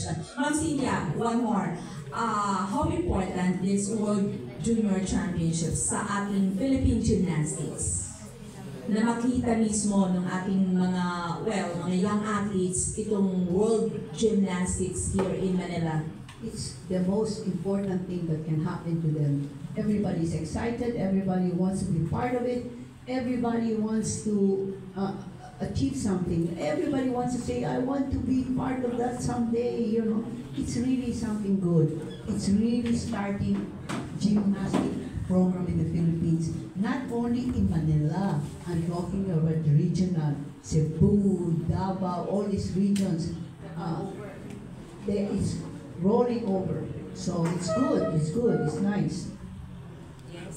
Ma'am Celia, one more. How important is World Junior Championships sa ating Philippine gymnastics? Na makita mismo ng ating mga young athletes itong World Gymnastics here in Manila. It's the most important thing that can happen to them. Everybody's excited, everybody wants to be part of it, everybody wants to achieve something. Everybody wants to say, I want to be part of that someday, you know. It's really something good. It's really starting gymnastic program in the Philippines, not only in Manila. I'm talking about the regional, Cebu, Davao, all these regions. There is rolling over. So it's good, it's nice.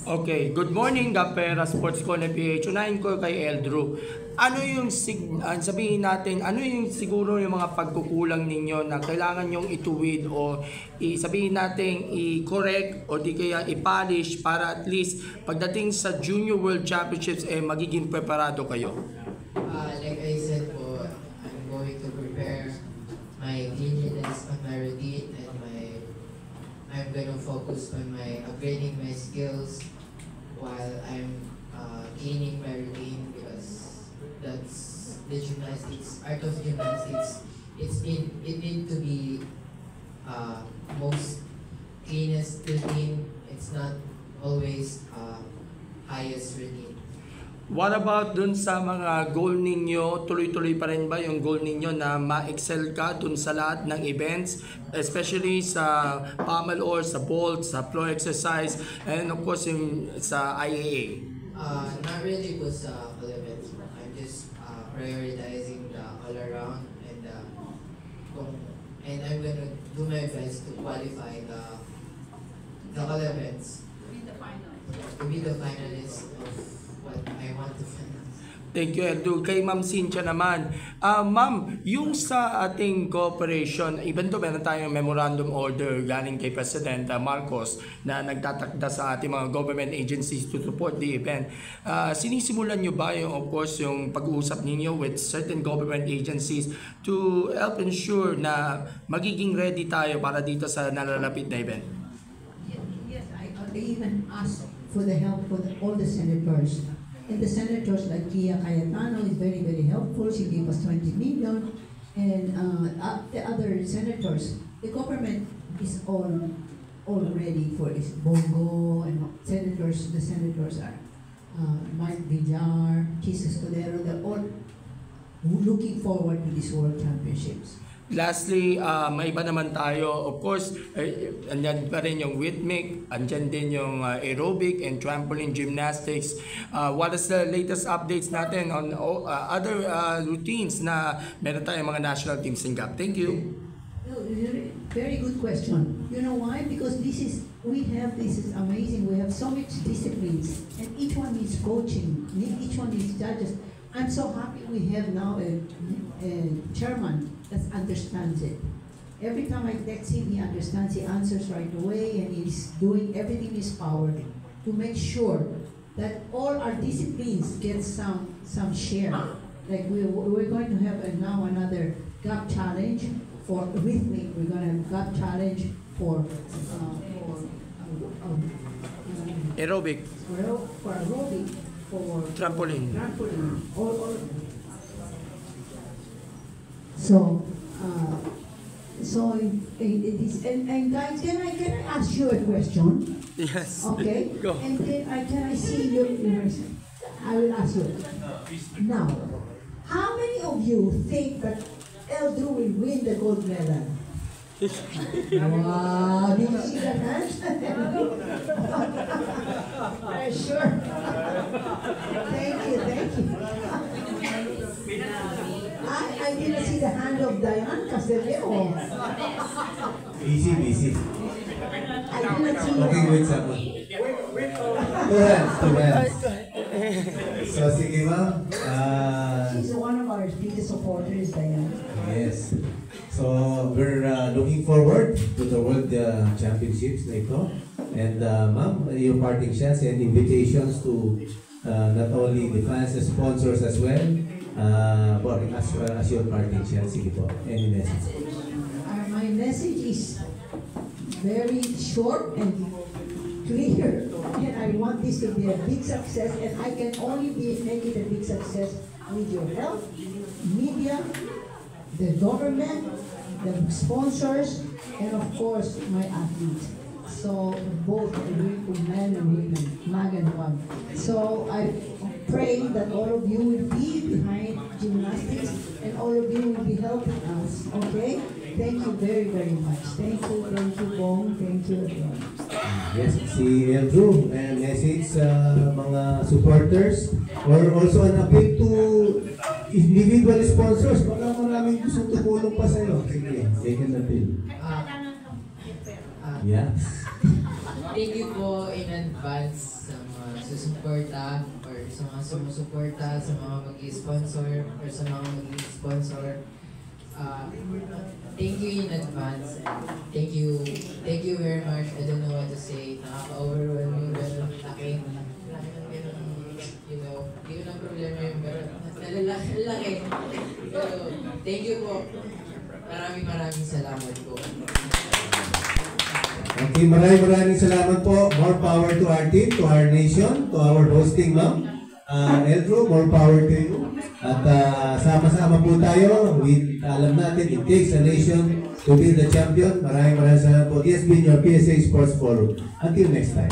Okay, good morning, Gapera Sports Connect PH. Unahin ko kay Eldrew. Ano yung sabihin natin, ano yung siguro yung mga pagkukulang ninyo na kailangan nyong ituwid o sabihin natin i-correct o di kaya i-polish para at least pagdating sa Junior World Championships magiging preparado kayo? Like I said po, I'm going to prepare my cleanliness on my routine and I'm going to focus on upgrading my skills while I'm cleaning my routine because that's the gymnastics, art of gymnastics. It need to be most cleanest routine. It's not always highest routine. What about dun sa mga goal ninyo? Tuloy-tuloy pa rin ba yung goal ninyo na ma-excel ka dun sa lahat ng events? Especially sa pommel or sa vault, sa floor exercise, and of course yung sa IAA? Not really po sa all events. I'm just prioritizing the all around and I'm gonna do my best to qualify the all events. To be the finalist of what I want to finalize. Thank you, Edu. Kay Ma'am Cynthia naman. Ma'am, yung sa ating cooperation, even though meron tayong memorandum order galing kay President Marcos na nagtatakda sa ating mga government agencies to support the event, sinisimulan nyo ba yung, of course, yung pag-uusap ninyo with certain government agencies to help ensure na magiging ready tayo para dito sa nalalapit na event? Yes, I even asked for the help for all the senators. And the senators like Kia Cayetano is very, very helpful. She gave us 20 million. And the other senators, the government is all ready for it. Bongo and senators, the senators are Mike Villar, Chis Escudero, they're all looking forward to these World Championships. Lastly, may iba naman tayo. Of course, andyan pa rin yung rhythmic, andyan din yung aerobic and trampoline gymnastics. What is the latest updates natin on other routines na meron tayong mga national teams in GAP? Thank you. No, very good question. You know why? Because this is amazing. We have so much disciplines and each one needs coaching, each one needs judges. I'm so happy we have now a chairman that understands it. Every time I text him, he understands, he answers right away, and he's doing everything in his power to make sure that all our disciplines get some share. Like we're going to have now another GAP challenge for rhythmic. We're going to have GAP challenge for Aerobic. For aerobic. For Trampoline. So it is, and guys, can I ask you a question? Yes. Okay. Go. And then can I see your I will ask you. Now, how many of you think that Eldrew will win the gold medal? Wow, did you see that hand? Sure. Thank you. I didn't see the hand of Diane Casteleo. Easy. I didn't see Okay, wait someone. Two hands. So, sige ma'am. She's one of our biggest supporters, Diane. Yes. So, we're looking forward to the World Championships na ito. And ma'am, yung parting shots and invitations to not only the fans and sponsors as well, but as your parting shots. Sige po, any message? My very short and clear. And I want this to be a big success, and I can only make it a big success with your help, media, the government, the sponsors, and of course, my athletes. So both men and women, mag and wag. So I pray that all of you will be behind gymnastics and all of you will be helping us. Okay? Thank you very, very much. Thank you, Bong. Thank you, everyone. Yes, si Andrew, message sa mga supporters or also an appeal to individual sponsors. Baka maraming gusto tumulong pa sa'yo. Sige, take an appeal. Yeah. Thank you po in advance sa mga susuporta or sa mga sumusuporta, sa mga mag-sponsor or sa mga mag-sponsor. Thank you in advance. Thank you very much. I don't know what to say. Nakaka-overwhelming ganun laki. You know, hindi ko na problema yung pero laki. Pero thank you po. Maraming salamat po. Okay, maraming salamat po. More power to our team, to our nation, to our hosting ma'am. Eldro, more power to you. At sama-sama po tayo. Alam natin, it takes a nation to be the champion. Maraming salamat po. This has been your PSA Sports Forum. Until next time.